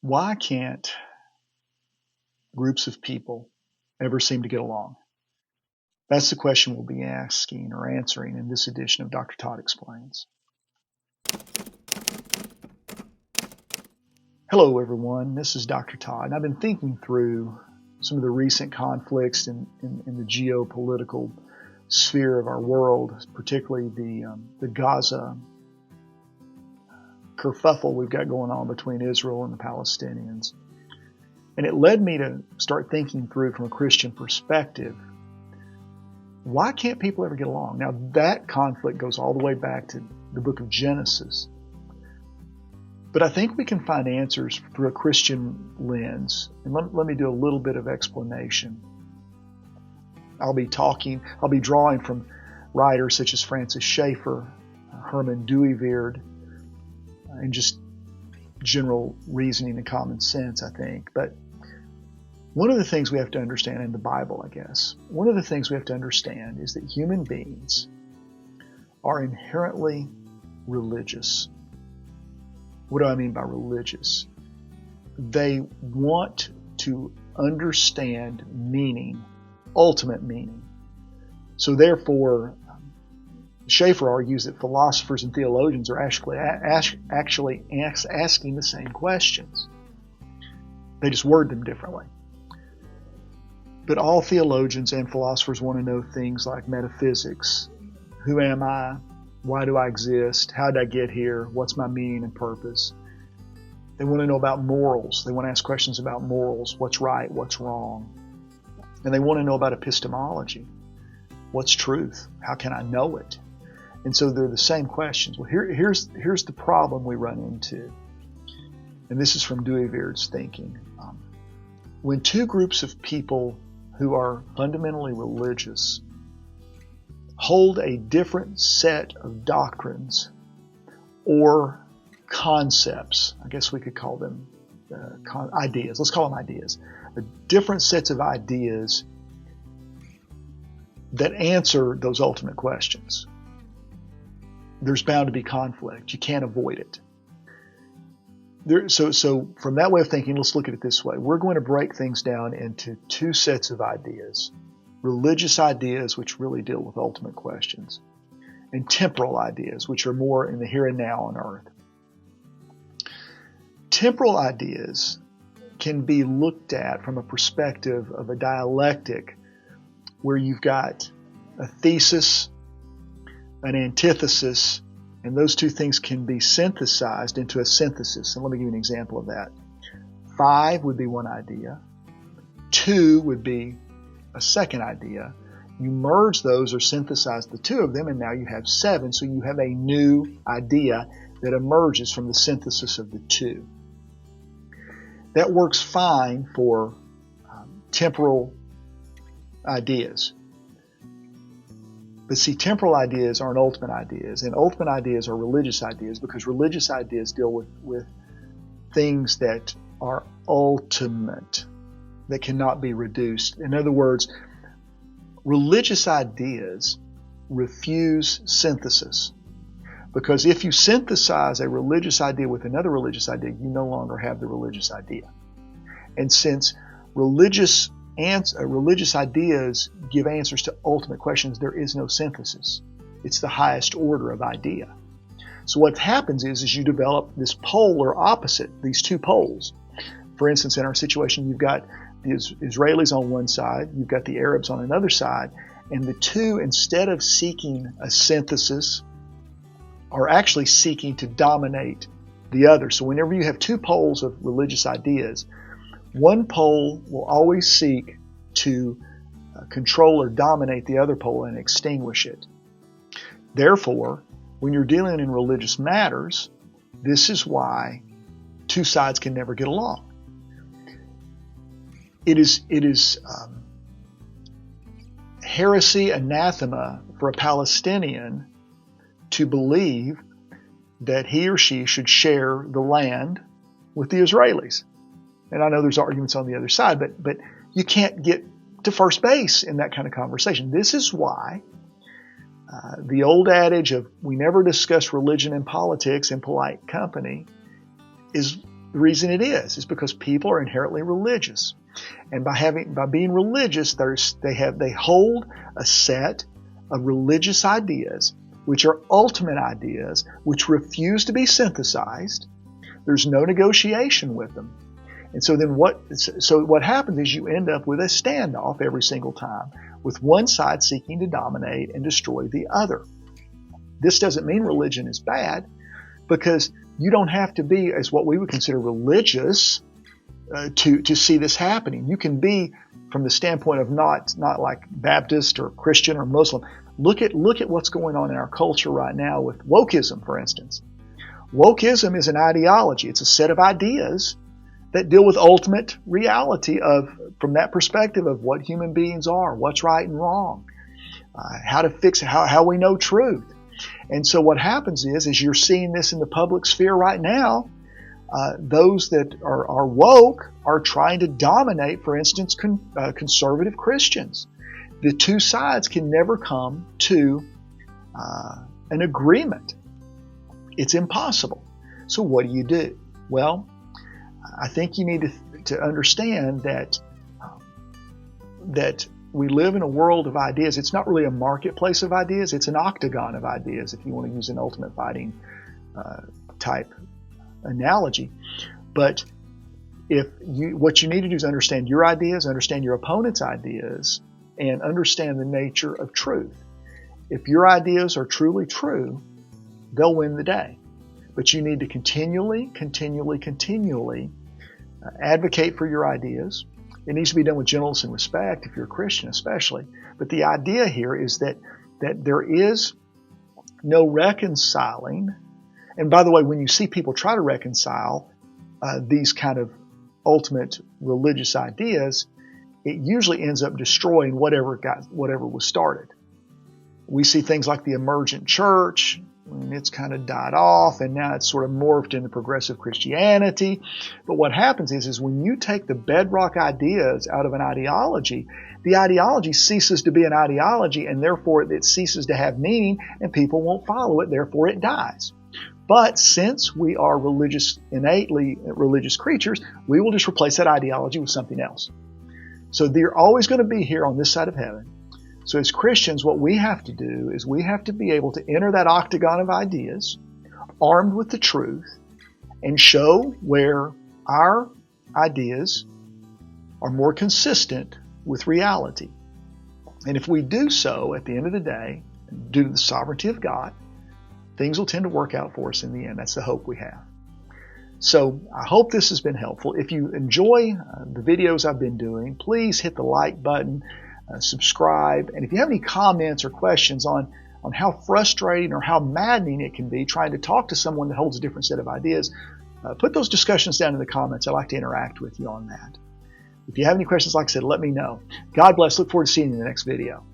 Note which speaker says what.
Speaker 1: Why can't groups of people ever seem to get along? That's the question we'll be asking or answering in this edition of Dr. Todd Explains. Hello, everyone. This is Dr. Todd, and I've been thinking through some of the recent conflicts in the geopolitical sphere of our world, particularly the Gaza kerfuffle we've got going on between Israel and the Palestinians. And it led me to start thinking through from a Christian perspective, why can't people ever get along? Now, that conflict goes all the way back to the book of Genesis. But I think we can find answers through a Christian lens. And let me do a little bit of explanation. I'll be drawing from writers such as Francis Schaeffer, Herman Dooyeweerd, and just general reasoning and common sense, I think. But one of the things we have to understand in the Bible, I guess, one of the things we have to understand is that human beings are inherently religious. What do I mean by religious? They want to understand meaning, ultimate meaning. So therefore, Schaeffer argues that philosophers and theologians are actually asking the same questions. They just word them differently. But all theologians and philosophers want to know things like metaphysics. Who am I? Why do I exist? How did I get here? What's my meaning and purpose? They want to know about morals. They want to ask questions about morals. What's right? What's wrong? And they want to know about epistemology. What's truth? How can I know it? And so they're the same questions. Well, here's the problem we run into. And this is from Dooyeweerd's thinking. When two groups of people who are fundamentally religious hold a different set of doctrines or concepts, I guess we could call them ideas. Let's call them ideas. Different sets of ideas that answer those ultimate questions. There's bound to be conflict. You can't avoid it. So from that way of thinking, let's look at it this way. We're going to break things down into two sets of ideas. Religious ideas, which really deal with ultimate questions, and temporal ideas, which are more in the here and now on earth. Temporal ideas can be looked at from a perspective of a dialectic where you've got a thesis, an antithesis, and those two things can be synthesized into a synthesis. And let me give you an example of that. 5 would be one idea. 2 would be a second idea. You merge those or synthesize the two of them, and now you have 7. So you have a new idea that emerges from the synthesis of the two. That works fine for temporal ideas. But see, temporal ideas aren't ultimate ideas, and ultimate ideas are religious ideas because religious ideas deal with things that are ultimate, that cannot be reduced. In other words, religious ideas refuse synthesis. Because if you synthesize a religious idea with another religious idea, you no longer have the religious idea. And since religious ideas give answers to ultimate questions, there is no synthesis. It's the highest order of idea. So what happens is you develop this polar opposite, these two poles. For instance, in our situation, you've got the Israelis on one side, you've got the Arabs on another side, and the two, instead of seeking a synthesis, are actually seeking to dominate the other. So whenever you have two poles of religious ideas, one pole will always seek to control or dominate the other pole and extinguish it. Therefore, when you're dealing in religious matters, this is why two sides can never get along. It is heresy, anathema for a Palestinian to believe that he or she should share the land with the Israelis. And I know there's arguments on the other side, but you can't get to first base in that kind of conversation. This is why the old adage of we never discuss religion and politics in polite company is The reason it is because people are inherently religious. And by being religious, they hold a set of religious ideas, which are ultimate ideas, which refuse to be synthesized. There's no negotiation with them. And so then what happens is you end up with a standoff every single time, with one side seeking to dominate and destroy the other. This doesn't mean religion is bad, because you don't have to be as what we would consider religious to see this happening. You can be, from the standpoint of not like Baptist or Christian or Muslim. Look at what's going on in our culture right now with wokeism, for instance. Wokeism is an ideology. It's a set of ideas that deal with ultimate reality from that perspective of what human beings are, what's right and wrong, how to fix it, how we know truth. And so what happens is you're seeing this in the public sphere right now, those that are woke are trying to dominate, for instance, conservative Christians. The two sides can never come to an agreement. It's impossible. So what do? Well, I think you need to understand that we live in a world of ideas. It's not really a marketplace of ideas. It's an octagon of ideas, if you want to use an ultimate fighting type analogy. But what you need to do is understand your ideas, understand your opponent's ideas, and understand the nature of truth. If your ideas are truly true, they'll win the day. But you need to continually advocate for your ideas. It needs to be done with gentleness and respect, if you're a Christian especially. But the idea here is that there is no reconciling. And by the way, when you see people try to reconcile these kind of ultimate religious ideas, it usually ends up destroying whatever was started. We see things like the emergent church, and it's kind of died off, and now it's sort of morphed into progressive Christianity. But what happens is when you take the bedrock ideas out of an ideology, the ideology ceases to be an ideology, and therefore it ceases to have meaning, and people won't follow it, therefore it dies. But since we are innately religious creatures, we will just replace that ideology with something else. So they're always going to be here on this side of heaven. So as Christians, what we have to do is we have to be able to enter that octagon of ideas, armed with the truth, and show where our ideas are more consistent with reality. And if we do so, at the end of the day, due to the sovereignty of God, things will tend to work out for us in the end. That's the hope we have. So I hope this has been helpful. If you enjoy the videos I've been doing, please hit the like button, subscribe. And if you have any comments or questions on how frustrating or how maddening it can be trying to talk to someone that holds a different set of ideas, put those discussions down in the comments. I'd like to interact with you on that. If you have any questions, like I said, let me know. God bless. Look forward to seeing you in the next video.